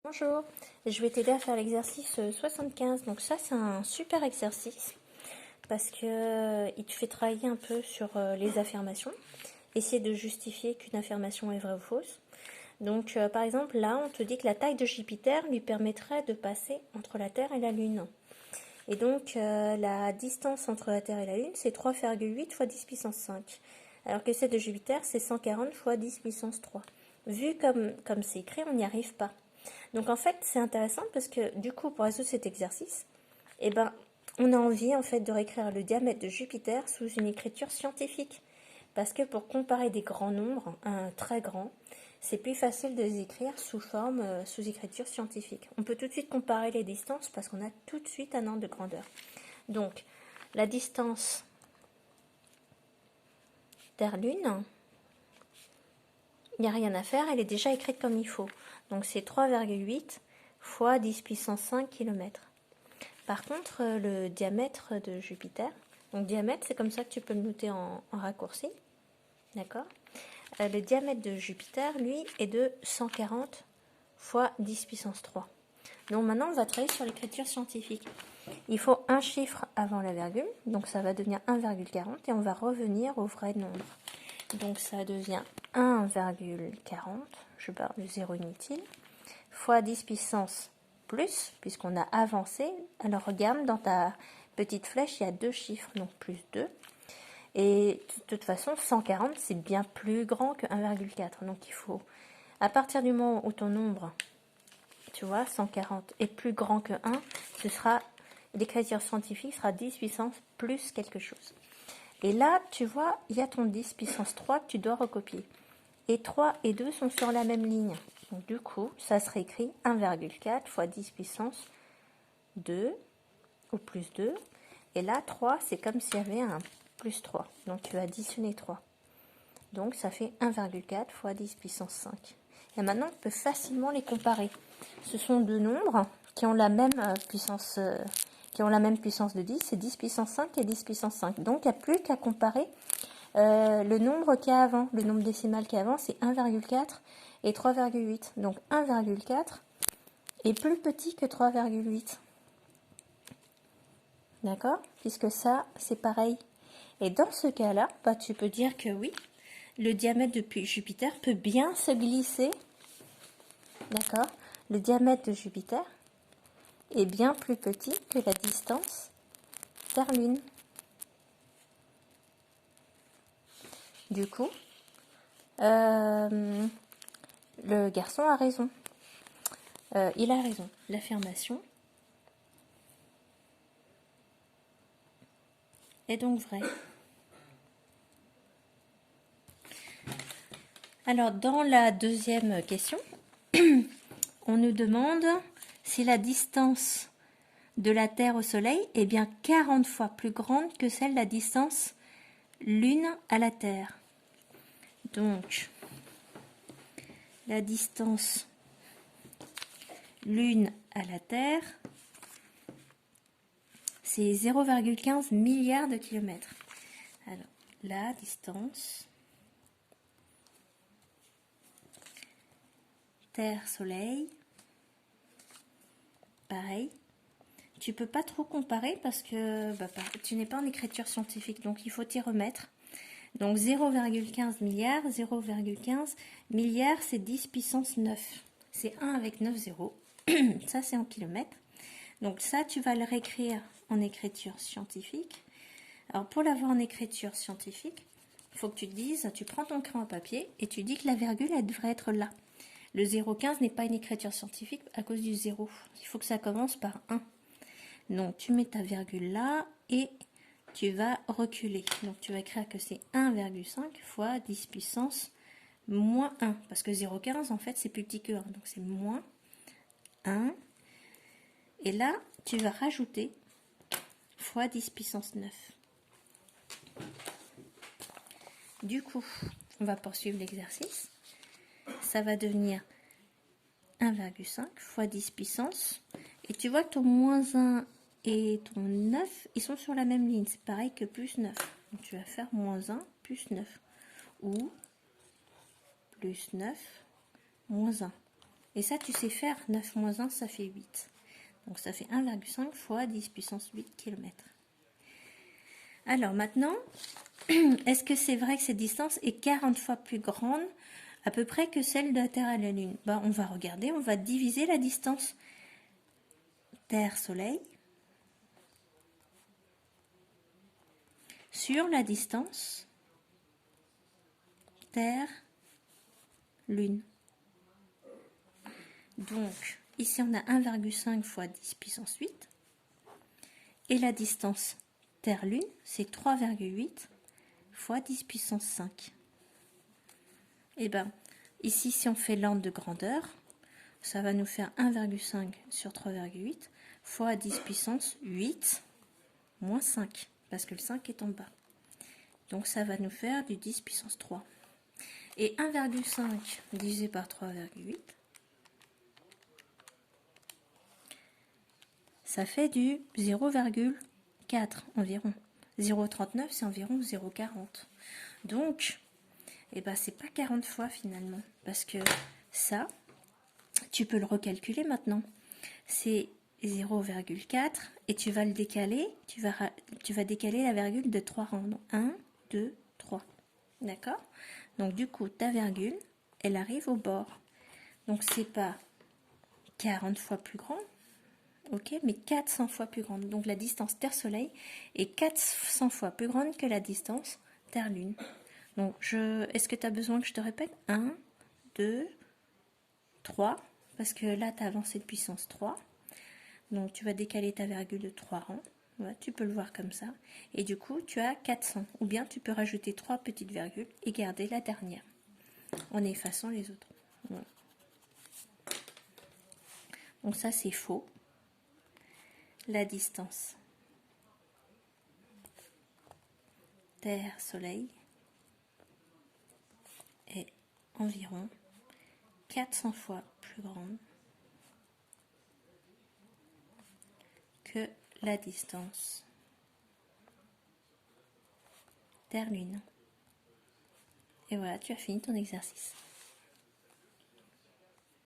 Bonjour, je vais t'aider à faire l'exercice 75. Donc ça, c'est un super exercice parce que il te fait travailler un peu sur les affirmations. Essayer de justifier qu'une affirmation est vraie ou fausse. Donc par exemple, là, on te dit que la taille de Jupiter lui permettrait de passer entre la Terre et la Lune. Et donc la distance entre la Terre et la Lune, c'est 3,8 fois 10 puissance 5. Alors que celle de Jupiter, c'est 140 fois 10 puissance 3. Vu comme c'est écrit, on n'y arrive pas. Donc en fait, c'est intéressant parce que du coup, pour résoudre cet exercice, eh ben, on a envie en fait de réécrire le diamètre de Jupiter sous une écriture scientifique. Parce que pour comparer des grands nombres, un très grand, c'est plus facile de les écrire sous forme, sous écriture scientifique. On peut tout de suite comparer les distances parce qu'on a tout de suite un ordre de grandeur. Donc, la distance Terre-Lune, il n'y a rien à faire, elle est déjà écrite comme il faut. Donc c'est 3,8 fois 10 puissance 5 km. Par contre, le diamètre de Jupiter, donc diamètre, c'est comme ça que tu peux le noter en raccourci, d'accord. Le diamètre de Jupiter, lui, est de 140 fois 10 puissance 3. Donc maintenant, on va travailler sur l'écriture scientifique. Il faut un chiffre avant la virgule, donc ça va devenir 1,40 et on va revenir au vrai nombre. Donc ça devient 1,40, je barre le 0 inutile, fois 10 puissance plus, puisqu'on a avancé. Alors regarde, dans ta petite flèche, il y a deux chiffres, donc plus 2. Et de toute façon, 140, c'est bien plus grand que 1,4. Donc il faut, à partir du moment où ton nombre, tu vois, 140 est plus grand que 1, ce sera, l'écriture scientifique sera 10 puissance plus quelque chose. Et là, tu vois, il y a ton 10 puissance 3 que tu dois recopier. Et 3 et 2 sont sur la même ligne. Donc du coup, ça serait écrit 1,4 fois 10 puissance 2 ou plus 2. Et là, 3, c'est comme s'il y avait un plus 3. Donc tu as additionné 3. Donc ça fait 1,4 fois 10 puissance 5. Et maintenant, on peut facilement les comparer. Ce sont deux nombres qui ont la même puissance de 10, c'est 10 puissance 5 et 10 puissance 5. Donc il n'y a plus qu'à comparer le nombre qui est avant. Le nombre décimal qui est avant, c'est 1,4 et 3,8. Donc 1,4 est plus petit que 3,8. D'accord? Puisque ça, c'est pareil. Et dans ce cas-là, bah, tu peux dire que oui, le diamètre de Jupiter peut bien se glisser. D'accord? Le diamètre de Jupiter est bien plus petit que la distance Terre-Lune. Du coup, le garçon a raison. Il a raison. L'affirmation est donc vraie. Alors, dans la deuxième question, on nous demande si la distance de la Terre au Soleil est bien 40 fois plus grande que celle de la distance Lune à la Terre. Donc, la distance Lune à la Terre, c'est 0,15 milliards de kilomètres. Alors, la distance Terre-Soleil, pareil. Tu peux pas trop comparer parce que tu n'es pas en écriture scientifique, donc il faut t'y remettre. Donc 0,15 milliards, 0,15 milliards, c'est 10 puissance 9. C'est 1 avec 9 zéros. Ça, c'est en kilomètres. Donc ça, tu vas le réécrire en écriture scientifique. Alors pour l'avoir en écriture scientifique, il faut que tu te dises, tu prends ton crayon à papier et tu dis que la virgule, elle devrait être là. Le 0,15 n'est pas une écriture scientifique à cause du 0. Il faut que ça commence par 1. Donc tu mets ta virgule là et tu vas reculer. Donc tu vas écrire que c'est 1,5 fois 10 puissance moins 1. Parce que 0,15 en fait c'est plus petit que 1. Donc c'est moins 1. Et là tu vas rajouter fois 10 puissance 9. Du coup, on va poursuivre l'exercice. Ça va devenir 1,5 fois 10 puissance. Et tu vois que ton moins 1 et ton 9, ils sont sur la même ligne. C'est pareil que plus 9. Donc tu vas faire moins 1 plus 9. Ou plus 9 moins 1. Et ça, tu sais faire. 9 moins 1, ça fait 8. Donc ça fait 1,5 fois 10 puissance 8 km. Alors maintenant, est-ce que c'est vrai que cette distance est 40 fois plus grande à peu près que celle de la Terre à la Lune? Ben, on va regarder, on va diviser la distance Terre-Soleil sur la distance Terre-Lune. Donc, ici on a 1,5 fois 10 puissance 8. Et la distance Terre-Lune, c'est 3,8 fois 10 puissance 5. Et bien, ici, si on fait l'ordre de grandeur, ça va nous faire 1,5 sur 3,8 fois 10 puissance 8 moins 5, parce que le 5 est en bas. Donc ça va nous faire du 10 puissance 3. Et 1,5 divisé par 3,8, ça fait du 0,4 environ. 0,39, c'est environ 0,40. Donc, eh ben, c'est pas 40 fois finalement, parce que ça, tu peux le recalculer maintenant. C'est 0,4 et tu vas le décaler, tu vas décaler la virgule de 3 rangs. 1, 2, 3. D'accord? Donc du coup, ta virgule, elle arrive au bord. Donc c'est pas 40 fois plus grand, ok, mais 400 fois plus grande. Donc la distance Terre-Soleil est 400 fois plus grande que la distance Terre-Lune. Donc est-ce que tu as besoin que je te répète? 1, 2, 3, parce que là tu as avancé de puissance 3. Donc tu vas décaler ta virgule de 3 rangs. Voilà, tu peux le voir comme ça. Et du coup, tu as 400. Ou bien tu peux rajouter 3 petites virgules et garder la dernière en effaçant les autres. Voilà. Donc ça, c'est faux. La distance Terre-Soleil est environ 400 fois plus grande que la distance Terre-Lune. Et voilà, tu as fini ton exercice.